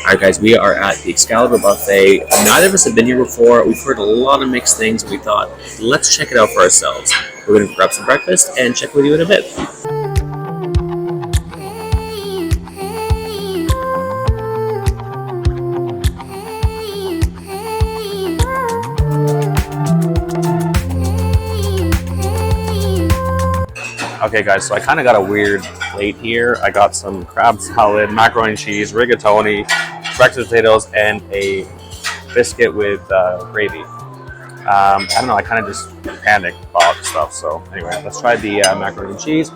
Alright guys, we are at the Excalibur Buffet. Neither of us have been here before. We've heard a lot of mixed things. We thought, let's check it out for ourselves. We're going to grab some breakfast and check with you in a bit. Okay guys, so I kind of got a weird plate here. I got some crab salad, macaroni and cheese, rigatoni, breakfast potatoes, and a biscuit with gravy. I don't know, I kind of just panicked about stuff. So anyway, let's try the macaroni and cheese.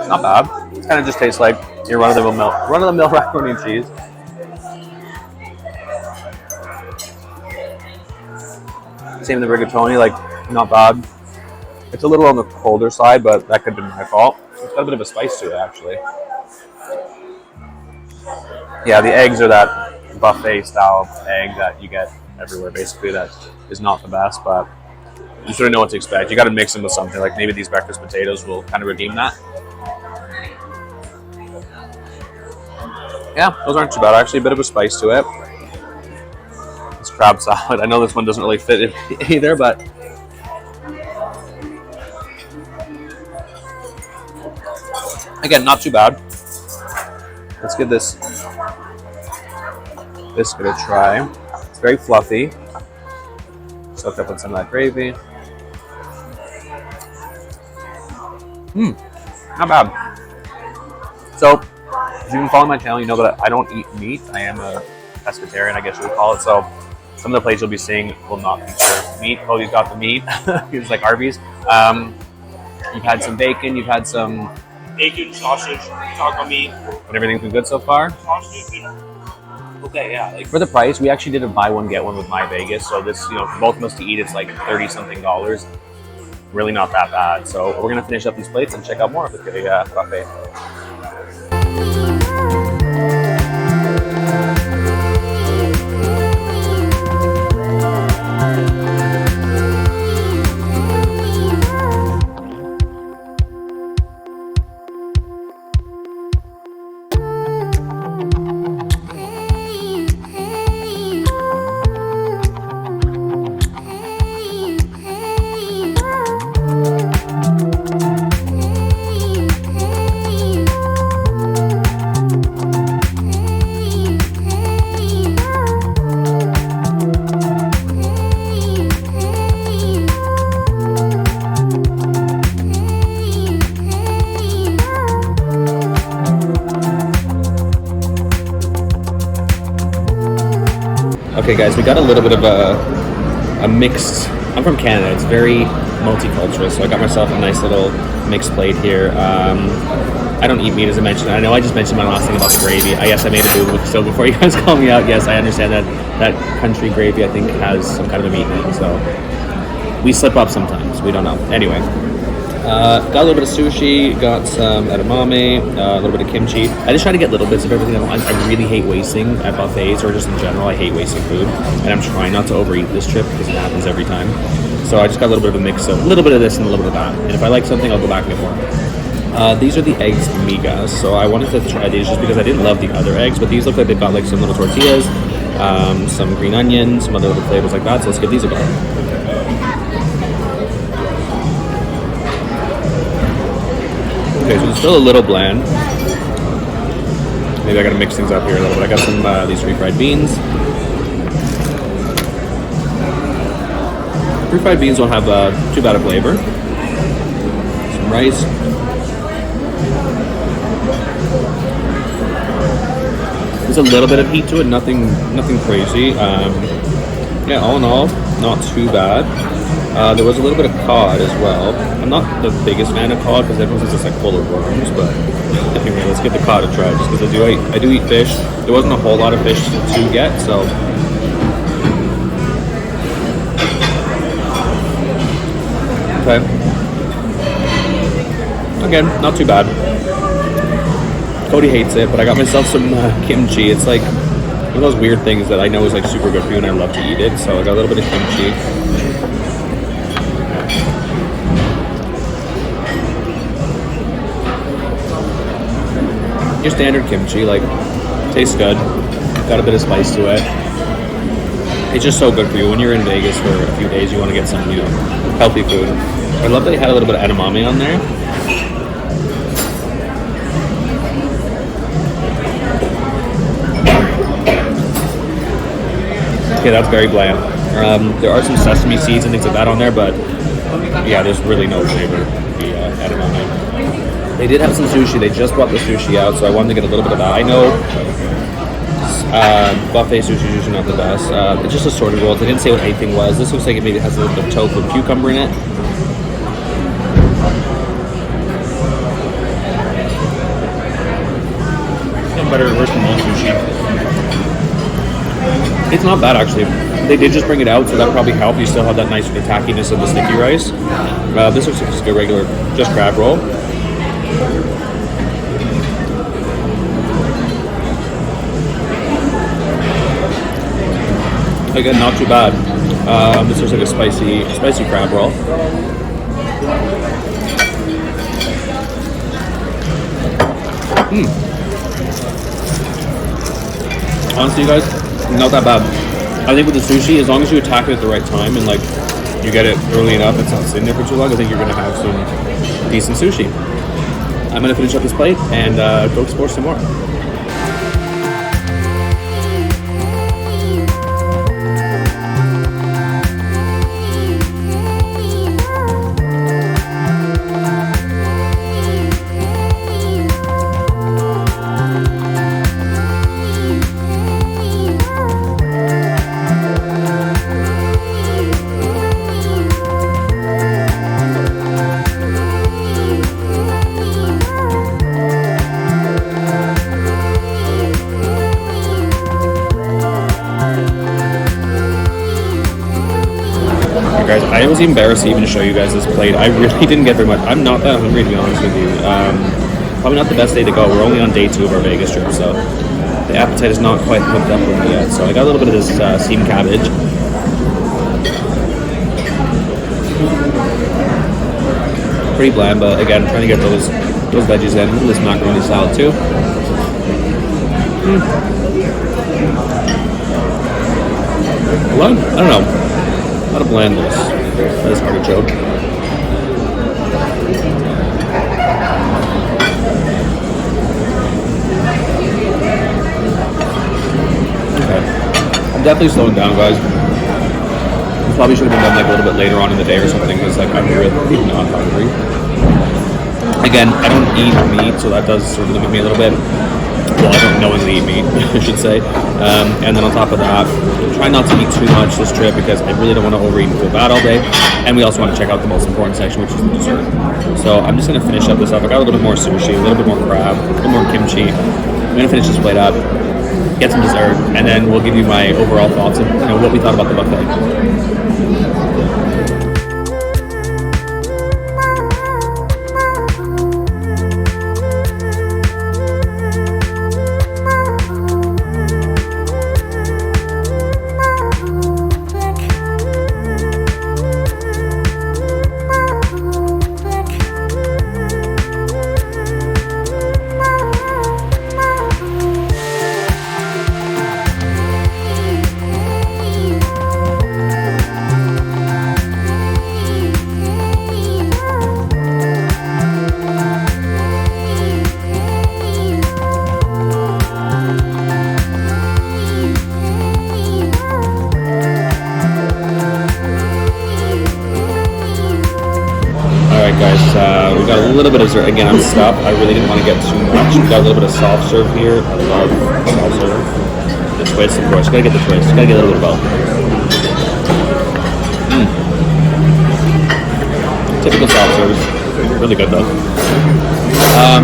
Not bad. It kind of just tastes like your run-of-the-mill macaroni and cheese. Same with the rigatoni, like not bad. It's a little on the colder side, but that could have been my fault. It's got a bit of a spice to it, actually. Yeah, the eggs are that buffet style egg that you get everywhere, basically. That is not the best, but you sort of know what to expect. You got to mix them with something, like maybe these breakfast potatoes will kind of redeem that. Yeah, those aren't too bad. Actually, a bit of a spice to it. This crab salad. I know this one doesn't really fit it either, but again, not too bad. Let's give this biscuit a try. It's very fluffy. Soaked up in some of that gravy. Not bad. So, if you've been following my channel, you know that I don't eat meat. I am a pescatarian, I guess you would call it. So, some of the plates you'll be seeing will not feature meat. Cody's got the meat. He's like Arby's. You've had some bacon. You've had some bacon, sausage, taco meat. And everything's been good so far? Sausage. Okay, yeah. Like for the price, we actually did a buy one get one with My Vegas. So this, for both of us to eat, it's like $30-something. Really not that bad. So we're gonna finish up these plates and check out more of the buffet. Okay guys, we got a little bit of a mixed, I'm from Canada, it's very multicultural, so I got myself a nice little mixed plate here. I don't eat meat, as I mentioned. I know I just mentioned my last thing about the gravy. Yes, I made a boo-boo, so before you guys call me out, yes, I understand that country gravy, I think, has some kind of a meat in it, so we slip up sometimes, we don't know. Anyway. Got a little bit of sushi, got some edamame, a little bit of kimchi. I just try to get little bits of everything. I really hate wasting at buffets, or just in general. I hate wasting food, and I'm trying not to overeat this trip because it happens every time. So I just got a little bit of a mix of a little bit of this and a little bit of that. And if I like something, I'll go back and get more. These are the eggs migas. So I wanted to try these just because I didn't love the other eggs, but these look like they've got like some little tortillas, some green onions, some other little flavors like that. So let's give these a go. Okay, so it's still a little bland. Maybe I gotta mix things up here a little bit. I got some these refried beans. Refried beans don't have too bad a flavor. Some rice. There's a little bit of heat to it, nothing crazy. Yeah, all in all, not too bad. There was a little bit of cod as well. I'm not the biggest fan of cod because everyone says it's like full of worms, but anyway, let's give the cod a try just because I do eat fish. There wasn't a whole lot of fish to get, so. Okay. Again, not too bad. Cody hates it, but I got myself some kimchi. It's like one of those weird things that I know is like super good for you and I love to eat it, so I got a little bit of kimchi. your standard kimchi, like, tastes good. Got a bit of spice to it. It's just so good for you. When you're in Vegas for a few days, you want to get some, healthy food. I love that they had a little bit of edamame on there. Okay, that's very bland. There are some sesame seeds and things like that on there, but yeah, there's really no flavor. The edamame. They did have some sushi. They just brought the sushi out, so I wanted to get a little bit of that. I know buffet sushi is usually not the best. It's just assorted rolls. They didn't say what anything was. This looks like it maybe has a little bit of tofu and cucumber in it. Better versus normal sushi. It's not bad actually. They did just bring it out, so that probably helped. You still have that nice tackiness of the sticky rice. This looks like just a regular, just crab roll. Again, not too bad. This looks like a spicy crab roll. Honestly, you guys, not that bad. I think with the sushi, as long as you attack it at the right time and like you get it early enough, it's not sitting there for too long, I think you're gonna have some decent sushi. I'm gonna finish up this plate and go explore some more. Guys, I was embarrassed to even show you guys this plate. I really didn't get very much. I'm not that hungry, to be honest with you. Probably not the best day to go. We're only on day 2 of our Vegas trip, so the appetite is not quite hooked up with me yet. So I got a little bit of this steamed cabbage. Pretty bland, but again, I'm trying to get those veggies in. Look at this macaroni salad too. Well, I don't know. A lot of blandness. That is artichoke. Okay. I'm definitely slowing down, guys. We probably should have been done like a little bit later on in the day or something because like I'm really not hungry. Again, I don't eat meat, so that does sort of limit me a little bit. Well, I don't knowingly eat meat, I should say. And then on top of that, try not to eat too much this trip because I really don't want to overeat and feel bad all day. And we also want to check out the most important section, which is the dessert. So I'm just going to finish up this up. I got a little bit more sushi, a little bit more crab, a little more kimchi. I'm going to finish this plate up, get some dessert, and then we'll give you my overall thoughts of what we thought about the buffet. We got a little bit of dessert. Again, I'm stuffed. I really didn't want to get too much. We got a little bit of soft serve here. I love soft serve. The twist, of course. Gotta get the twist. Gotta get a little bit of both. Typical soft serves. Really good though.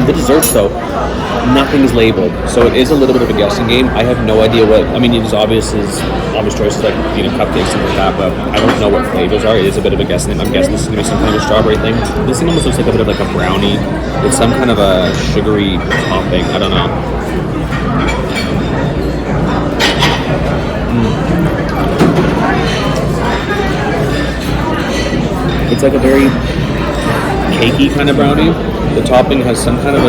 The desserts though, nothing's labeled, so it is a little bit of a guessing game. I have no idea what. I mean, there's obvious choices like cupcakes and like that, but I don't know what flavors are. It is a bit of a guessing game. I'm guessing this is gonna be some kind of a strawberry thing. This thing almost looks like a bit of like a brownie with some kind of a sugary topping. I don't know. It's like a very cakey kind of brownie. The topping has some kind of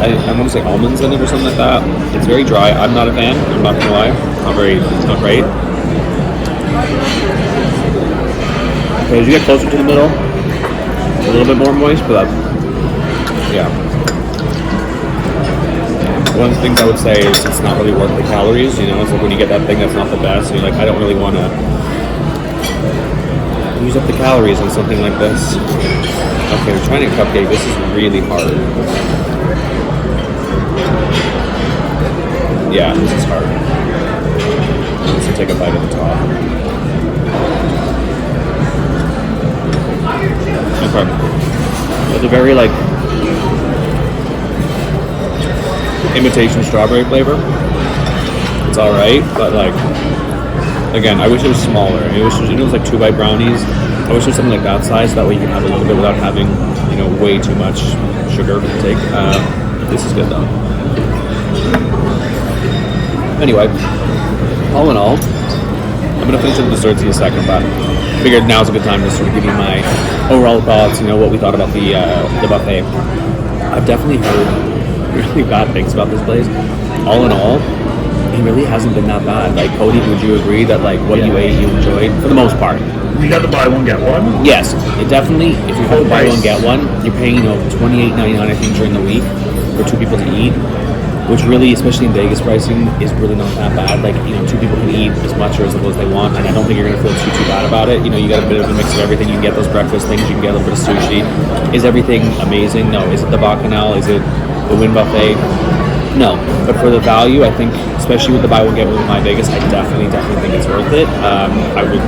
I want to say almonds in it or something like that. It's very dry. I'm not a fan. I'm not gonna lie. It's not great. Okay, as you get closer to the middle, a little bit more moist, but yeah. One of the things I would say is it's not really worth the calories. You know, it's like when you get that thing that's not the best, and you're like, I don't really want to use up the calories on something like this. Okay, we're trying a cupcake. This is really hard. Yeah, this is hard. Let's take a bite at the top. Okay. It's a very like imitation strawberry flavor. It's all right, but like again, I wish it was smaller. I wish it was like 2-bite brownies. I wish it was something like that size. That way you can have a little bit without having, you know, way too much sugar to take. This is good though. Anyway, all in all, I'm gonna finish up the desserts in a second, but I figured now's a good time to sort of give you my overall thoughts. You know, what we thought about the buffet. I've definitely heard really bad things about this place. All in all, it really hasn't been that bad. Like, Cody, would you agree that like what you ate, you enjoyed for the most part? We got the buy one get one. Yes, it definitely. If you have buy one get one, you're paying $28.99 I think during the week for 2 people to eat, which really, especially in Vegas pricing, is really not that bad. Like, you know, 2 people can eat as much or as little as they want, and I don't think you're gonna feel too bad about it. You know, you got a bit of a mix of everything. You can get those breakfast things. You can get a little bit of sushi. Is everything amazing? No. Is it the Bacchanal? Is it the Wynn Buffet? No, but for the value, I think, especially with the buy one get one with My Vegas, I definitely think it's worth it. I would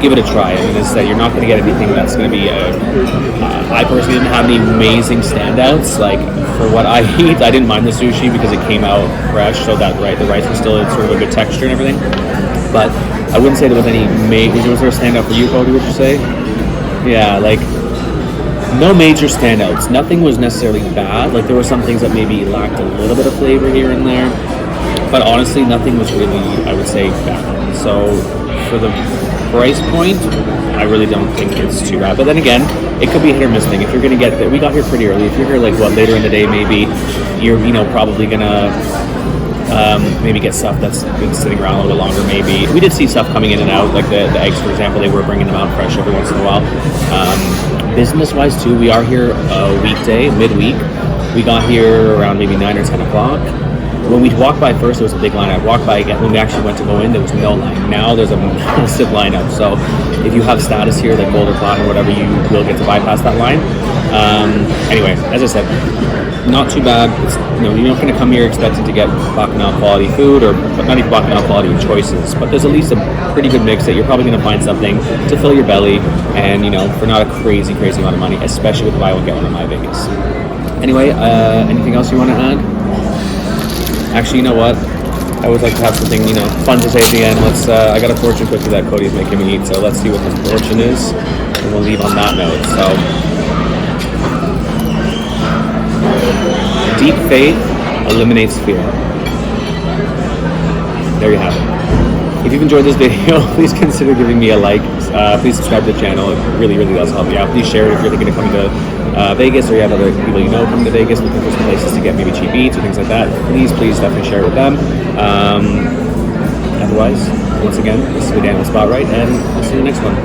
give it a try. I mean, you're not going to get anything that's going to be. I personally didn't have any amazing standouts. Like for what I eat, I didn't mind the sushi because it came out fresh, so that the rice was still sort of a good texture and everything. But I wouldn't say there was any. Was there a standout for you, Cody? Would you say? Yeah, like. No major standouts. Nothing was necessarily bad. Like there were some things that maybe lacked a little bit of flavor here and there, but honestly, nothing was really, I would say, bad. So for the price point, I really don't think it's too bad. But then again, it could be a hit or miss thing. If you're gonna get there, we got here pretty early. If you're here like later in the day, maybe you're probably gonna maybe get stuff that's been sitting around a little bit longer. Maybe we did see stuff coming in and out, like the eggs, for example. They were bringing them out fresh every once in a while. Business-wise too, we are here weekday, midweek. We got here around maybe 9 or 10 o'clock. When we walked by first, there was a big line. I walked by again when we actually went to go in. There was no line. Now there's a massive lineup. So if you have status here, like gold or platinum or whatever, you will get to bypass that line. Anyway, as I said, not too bad. It's, you're not going to come here expecting to get Bacchanal quality food, or not even Bacchanal quality choices, but there's at least a pretty good mix that you're probably going to find something to fill your belly, and for not a crazy amount of money, especially with the buy one get one at My Vegas. Anyway, anything else you want to add? Actually, you know what? I always like to have something fun to say at the end. I got a fortune cookie that Cody's making me eat, so let's see what the fortune is, and we'll leave on that note. So. Deep faith eliminates fear. There you have it. If you've enjoyed this video, please consider giving me a like. Please subscribe to the channel. It really does help me out. Please share it if you're thinking of coming to Vegas, or you have other people coming to Vegas looking for some places to get maybe cheap eats or things like that. Please definitely share it with them. Otherwise, once again, this is Dan with Spotlight, and I'll see you in the next one.